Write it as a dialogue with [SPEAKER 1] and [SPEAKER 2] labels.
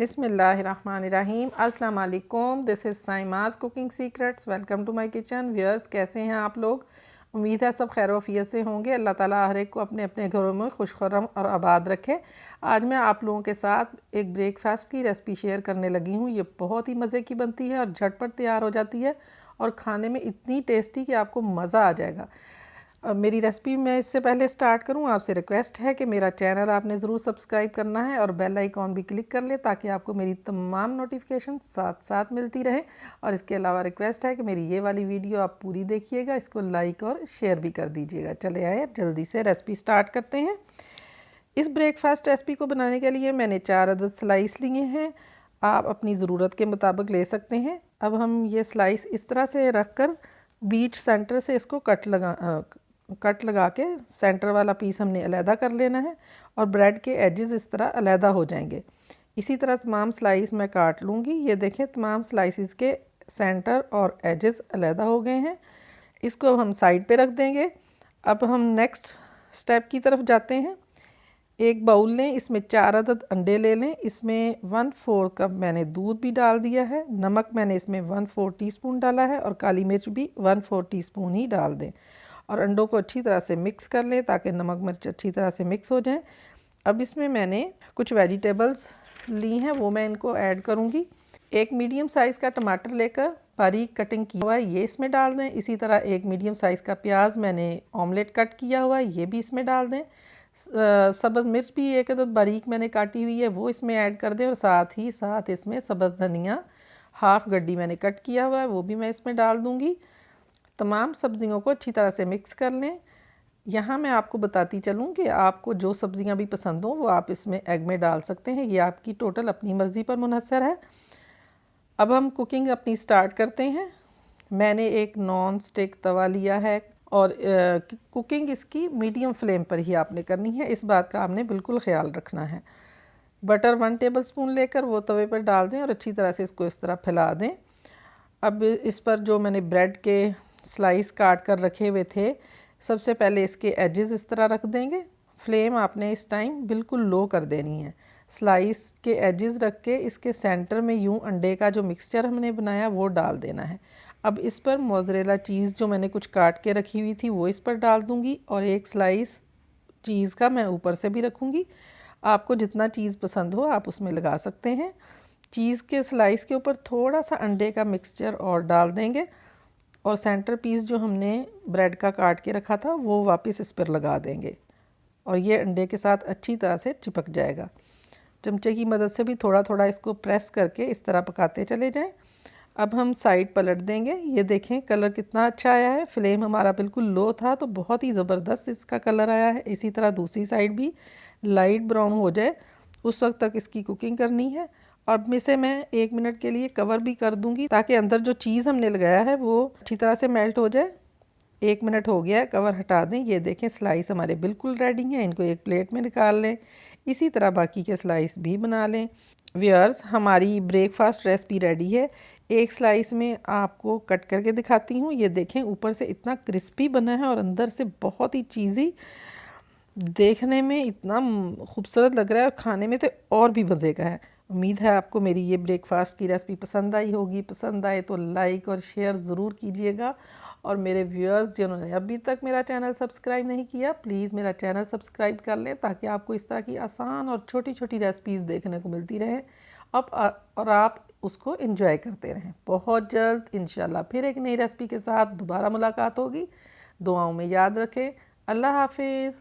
[SPEAKER 1] बिस्मिल्लाहिर्रहमानिर्रहीम। अस्सलाम वालेकुम। This is Saima's cooking secrets. Welcome to my kitchen. Viewers, कैसे हैं आप लोग? उम्मीद है सब खैर वफ़ियत से होंगे। अल्लाह ताला हर एक को अपने अपने घरों में खुशखुर्रम और आबाद रखे। आज मैं आप लोगों के साथ एक ब्रेकफास्ट की रेसिपी शेयर करने लगी हूँ। ये बहुत ही मज़े की बनती है और झटपट तैयार हो जाती है और खाने में इतनी टेस्टी कि आपको मज़ा आ जाएगा। मेरी रेसिपी में इससे पहले स्टार्ट करूं, आपसे रिक्वेस्ट है कि मेरा चैनल आपने ज़रूर सब्सक्राइब करना है और बेल आइकॉन भी क्लिक कर ले ताकि आपको मेरी तमाम नोटिफिकेशन साथ साथ मिलती रहे। और इसके अलावा रिक्वेस्ट है कि मेरी ये वाली वीडियो आप पूरी देखिएगा, इसको लाइक और शेयर भी कर दीजिएगा। चले आए जल्दी से रेसिपी स्टार्ट करते हैं। इस ब्रेकफास्ट रेसिपी को बनाने के लिए मैंने 4 अदद स्लाइस लिए हैं। आप अपनी ज़रूरत के मुताबिक ले सकते हैं। अब हम ये स्लाइस इस तरह से रख कर बीच सेंटर से इसको कट लगा के सेंटर वाला पीस हमने अलहदा कर लेना है और ब्रेड के एजेस इस तरह अलहदा हो जाएंगे। इसी तरह तमाम स्लाइस मैं काट लूँगी। ये देखें, तमाम स्लाइसिस के सेंटर और एजेस अलहदा हो गए हैं। इसको हम साइड पे रख देंगे। अब हम नेक्स्ट स्टेप की तरफ जाते हैं। एक बाउल लें, इसमें 4 अदद अंडे ले लें। इसमें 1/4 कप मैंने दूध भी डाल दिया है। नमक मैंने इसमें 1/4 टीस्पून डाला है और काली मिर्च भी 1/4 टीस्पून ही डाल दें और अंडों को अच्छी तरह से मिक्स कर लें ताकि नमक मिर्च अच्छी तरह से मिक्स हो जाए। अब इसमें मैंने कुछ वेजिटेबल्स ली हैं, वो मैं इनको ऐड करूँगी। एक मीडियम साइज़ का टमाटर लेकर बारीक कटिंग किया हुआ है, ये इसमें डाल दें। इसी तरह एक मीडियम साइज़ का प्याज मैंने ऑमलेट कट किया हुआ है, ये भी इसमें डाल दें। सब्ज़ मिर्च भी एक अदद बारीक मैंने काटी हुई है, वो इसमें ऐड कर दें और साथ ही साथ इसमें सब्ज़ धनिया हाफ़ गड्डी मैंने कट किया हुआ है, वो भी मैं इसमें डाल दूँगी। तमाम सब्ज़ियों को अच्छी तरह से मिक्स कर लें। यहाँ मैं आपको बताती चलूँ कि आपको जो सब्ज़ियाँ भी पसंद हों वो आप इसमें एग में डाल सकते हैं। ये आपकी टोटल अपनी मर्ज़ी पर मुनहसर है। अब हम कुकिंग अपनी स्टार्ट करते हैं। मैंने एक नॉन स्टिक तवा लिया है और कुकिंग इसकी मीडियम फ्लेम पर ही आपने करनी है, इस बात का आपने बिल्कुल ख्याल रखना है। बटर 1 टेबलस्पून लेकर वो तवे पर डाल दें और अच्छी तरह से इसको इस तरह फैला दें। अब इस पर जो मैंने ब्रेड के स्लाइस काट कर रखे हुए थे, सबसे पहले इसके एजेस इस तरह रख देंगे। फ्लेम आपने इस टाइम बिल्कुल लो कर देनी है। स्लाइस के एजेस रख के इसके सेंटर में यूं अंडे का जो मिक्सचर हमने बनाया वो डाल देना है। अब इस पर मोज़रेला चीज़ जो मैंने कुछ काट के रखी हुई थी वो इस पर डाल दूंगी और एक स्लाइस चीज़ का मैं ऊपर से भी रखूँगी। आपको जितना चीज़ पसंद हो आप उसमें लगा सकते हैं। चीज़ के स्लाइस के ऊपर थोड़ा सा अंडे का मिक्सचर और डाल देंगे और सेंटर पीस जो हमने ब्रेड का काट के रखा था वो वापस इस पर लगा देंगे और ये अंडे के साथ अच्छी तरह से चिपक जाएगा। चमचे की मदद से भी थोड़ा थोड़ा इसको प्रेस करके इस तरह पकाते चले जाएं। अब हम साइड पलट देंगे। ये देखें कलर कितना अच्छा आया है। फ्लेम हमारा बिल्कुल लो था तो बहुत ही ज़बरदस्त इसका कलर आया है। इसी तरह दूसरी साइड भी लाइट ब्राउन हो जाए उस वक्त तक इसकी कुकिंग करनी है। अब इसे मैं 1 मिनट के लिए कवर भी कर दूंगी ताकि अंदर जो चीज़ हमने लगाया है वो अच्छी तरह से मेल्ट हो जाए। 1 मिनट हो गया है, कवर हटा दें। ये देखें स्लाइस हमारे बिल्कुल रेडी हैं। इनको एक प्लेट में निकाल लें। इसी तरह बाकी के स्लाइस भी बना लें। व्यूअर्स, हमारी ब्रेकफास्ट रेसिपी रेडी है। एक स्लाइस में आपको कट करके दिखाती हूँ। ये देखें ऊपर से इतना क्रिस्पी बना है और अंदर से बहुत ही चीज़ी, देखने में इतना खूबसूरत लग रहा है और खाने में तो और भी मज़े का है। उम्मीद है आपको मेरी ये ब्रेकफास्ट की रेसिपी पसंद आई होगी। पसंद आए तो लाइक और शेयर ज़रूर कीजिएगा और मेरे व्यूअर्स जिन्होंने अभी तक मेरा चैनल सब्सक्राइब नहीं किया, प्लीज़ मेरा चैनल सब्सक्राइब कर लें ताकि आपको इस तरह की आसान और छोटी छोटी रेसिपीज़ देखने को मिलती रहे और आप उसको एंजॉय करते रहें। बहुत जल्द इंशाल्लाह फिर एक नई रेसिपी के साथ दोबारा मुलाकात होगी। दुआओं में याद रखें। अल्लाह हाफिज़।